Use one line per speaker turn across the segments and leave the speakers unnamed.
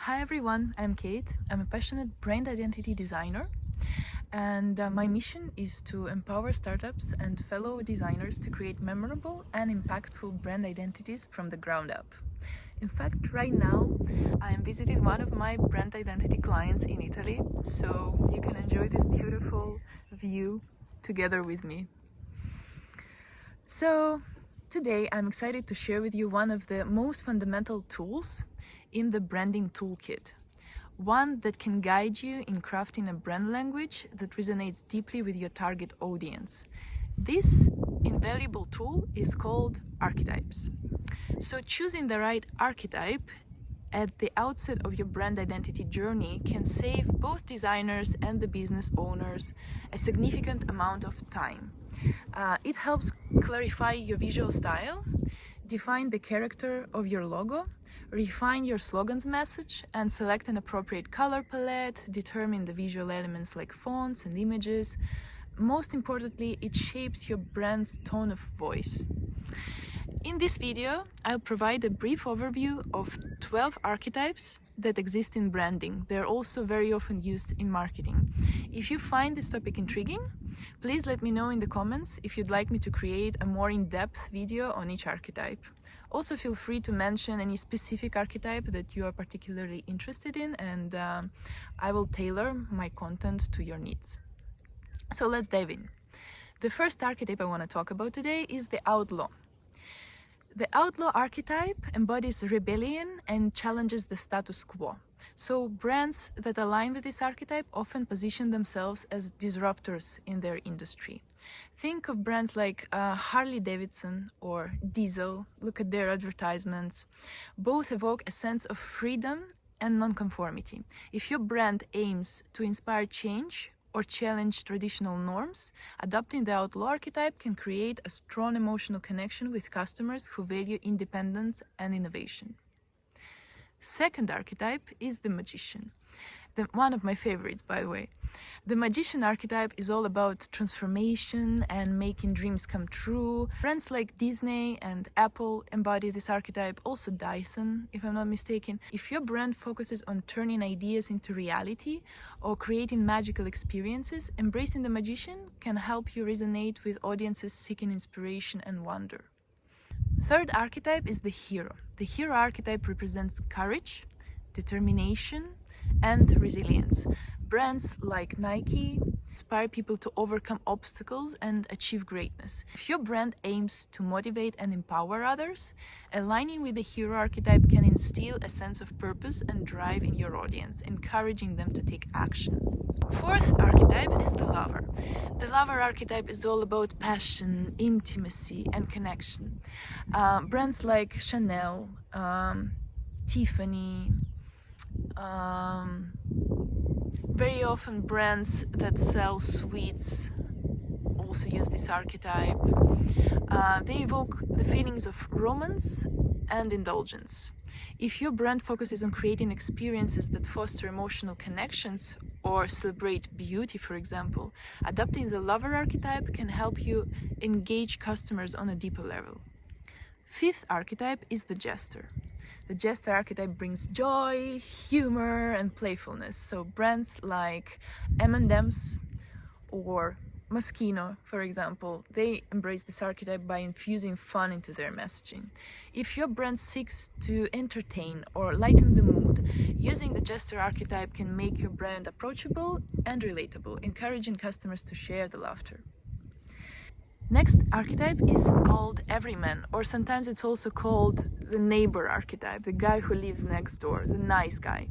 Hi everyone, I'm Kate. I'm a passionate brand identity designer, and my mission is to empower startups and fellow designers to create memorable and impactful brand identities from the ground up. In fact, right now I am visiting one of my brand identity clients in Italy, so you can enjoy this beautiful view together with me. So today I'm excited to share with you one of the most fundamental tools in the branding toolkit. One that can guide you in crafting a brand language that resonates deeply with your target audience. This invaluable tool is called Archetypes. So choosing the right archetype at the outset of your brand identity journey can save both designers and the business owners a significant amount of time. It helps clarify your visual style, define the character of your logo, refine your slogan's message, and select an appropriate color palette, determine the visual elements like fonts and images. Most importantly, it shapes your brand's tone of voice. In this video, I'll provide a brief overview of 12 archetypes that exist in branding. They're also very often used in marketing. If you find this topic intriguing, please let me know in the comments if you'd like me to create a more in-depth video on each archetype. Also, feel free to mention any specific archetype that you are particularly interested in, and I will tailor my content to your needs. So let's dive in. The first archetype I want to talk about today is the outlaw. The outlaw archetype embodies rebellion and challenges the status quo. So brands that align with this archetype often position themselves as disruptors in their industry. Think of brands like Harley Davidson or Diesel. Look at their advertisements. Both evoke a sense of freedom and nonconformity. If your brand aims to inspire change or challenge traditional norms, adopting the outlaw archetype can create a strong emotional connection with customers who value independence and innovation. Second archetype is the magician. One of my favorites, by the way. The magician archetype is all about transformation and making dreams come true. Brands like Disney and Apple embody this archetype, also Dyson, if I'm not mistaken. If your brand focuses on turning ideas into reality or creating magical experiences, embracing the magician can help you resonate with audiences seeking inspiration and wonder. Third archetype is the hero. The hero archetype represents courage, determination, and resilience. Brands like Nike inspire people to overcome obstacles and achieve greatness. If your brand aims to motivate and empower others, aligning with the hero archetype can instill a sense of purpose and drive in your audience, encouraging them to take action. Fourth archetype is the lover. The lover archetype is all about passion, intimacy, and connection. Brands like Chanel, Tiffany, very often brands that sell sweets also use this archetype. They evoke the feelings of romance and indulgence. If your brand focuses on creating experiences that foster emotional connections or celebrate beauty, for example, adopting the lover archetype can help you engage customers on a deeper level. Fifth archetype is the jester. The jester archetype brings joy, humor, and playfulness. So brands like M&M's or Moschino, for example, they embrace this archetype by infusing fun into their messaging. If your brand seeks to entertain or lighten the mood, using the jester archetype can make your brand approachable and relatable, encouraging customers to share the laughter. Next archetype is called everyman, or sometimes it's also called the neighbor archetype, the guy who lives next door, the nice guy.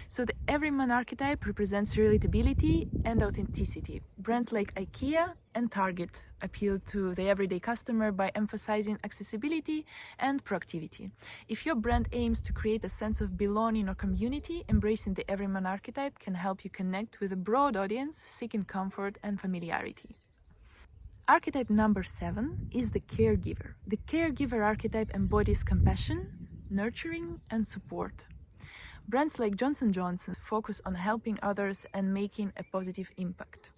So the everyman archetype represents relatability and authenticity. Brands like IKEA and Target appeal to the everyday customer by emphasizing accessibility and proactivity. If your brand aims to create a sense of belonging or community, embracing the everyman archetype can help you connect with a broad audience seeking comfort and familiarity. Archetype number 7 is the caregiver. The caregiver archetype embodies compassion, nurturing, and support. Brands like Johnson & Johnson focus on helping others and making a positive impact.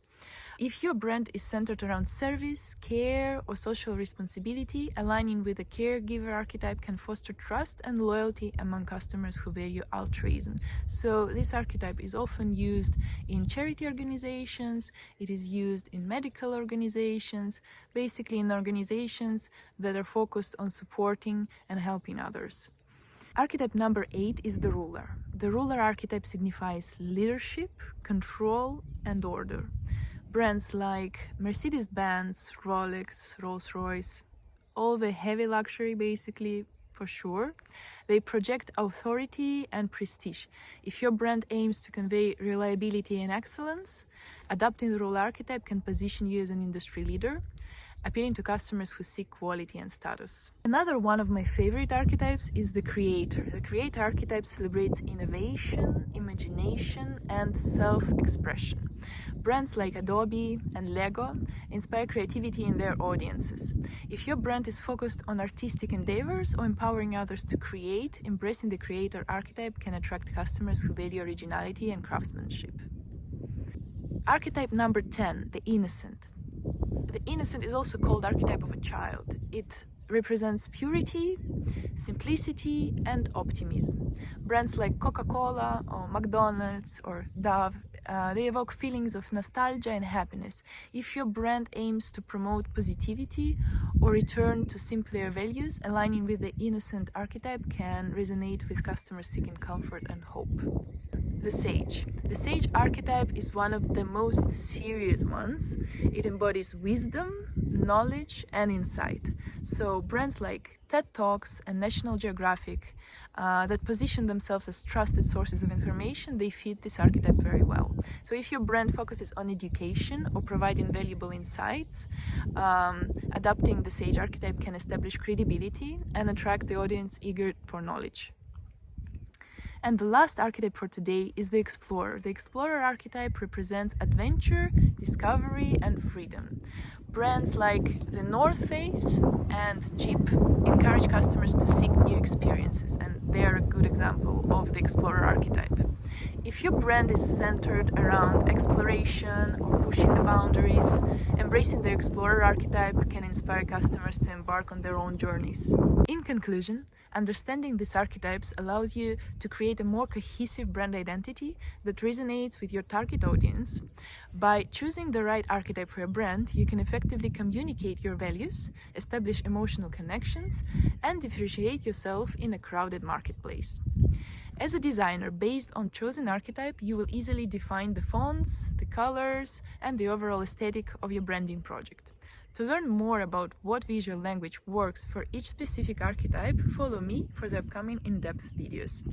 If your brand is centered around service, care, or social responsibility, aligning with the caregiver archetype can foster trust and loyalty among customers who value altruism. So this archetype is often used in charity organizations, it is used in medical organizations, basically in organizations that are focused on supporting and helping others. Archetype number 8 is the ruler. The ruler archetype signifies leadership, control, and order. Brands like Mercedes-Benz, Rolex, Rolls-Royce, all the heavy luxury basically, for sure, they project authority and prestige. If your brand aims to convey reliability and excellence, adopting the ruler archetype can position you as an industry leader, appealing to customers who seek quality and status. Another one of my favorite archetypes is the creator. The creator archetype celebrates innovation, imagination, and self-expression. Brands like Adobe and Lego inspire creativity in their audiences. If your brand is focused on artistic endeavors or empowering others to create, embracing the creator archetype can attract customers who value originality and craftsmanship. Archetype number 10, the innocent. The innocent is also called archetype of a child. It represents purity, simplicity, and optimism. Brands like Coca-Cola or McDonald's or Dove, they evoke feelings of nostalgia and happiness. If your brand aims to promote positivity or return to simpler values, aligning with the innocent archetype can resonate with customers seeking comfort and hope. The sage. The sage archetype is one of the most serious ones. It embodies wisdom, knowledge, and insight. So brands like TED Talks and National Geographic that position themselves as trusted sources of information, they fit this archetype very well. So if your brand focuses on education or providing valuable insights, adopting the sage archetype can establish credibility and attract the audience eager for knowledge. And the last archetype for today is the explorer. The explorer archetype represents adventure, discovery, and freedom. Brands like the North Face and Jeep encourage customers to seek new experiences, and they are a good example of the explorer archetype. If your brand is centered around exploration or pushing the boundaries, embracing the explorer archetype can inspire customers to embark on their own journeys. In conclusion, understanding these archetypes allows you to create a more cohesive brand identity that resonates with your target audience. By choosing the right archetype for your brand, you can effectively communicate your values, establish emotional connections, and differentiate yourself in a crowded marketplace. As a designer based on chosen archetype, you will easily define the fonts, the colors, and the overall aesthetic of your branding project. To learn more about what visual language works for each specific archetype, follow me for the upcoming in-depth videos.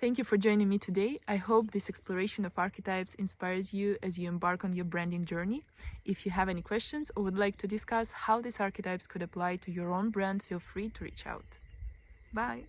Thank you for joining me today. I hope this exploration of archetypes inspires you as you embark on your branding journey. If you have any questions or would like to discuss how these archetypes could apply to your own brand, feel free to reach out. Bye!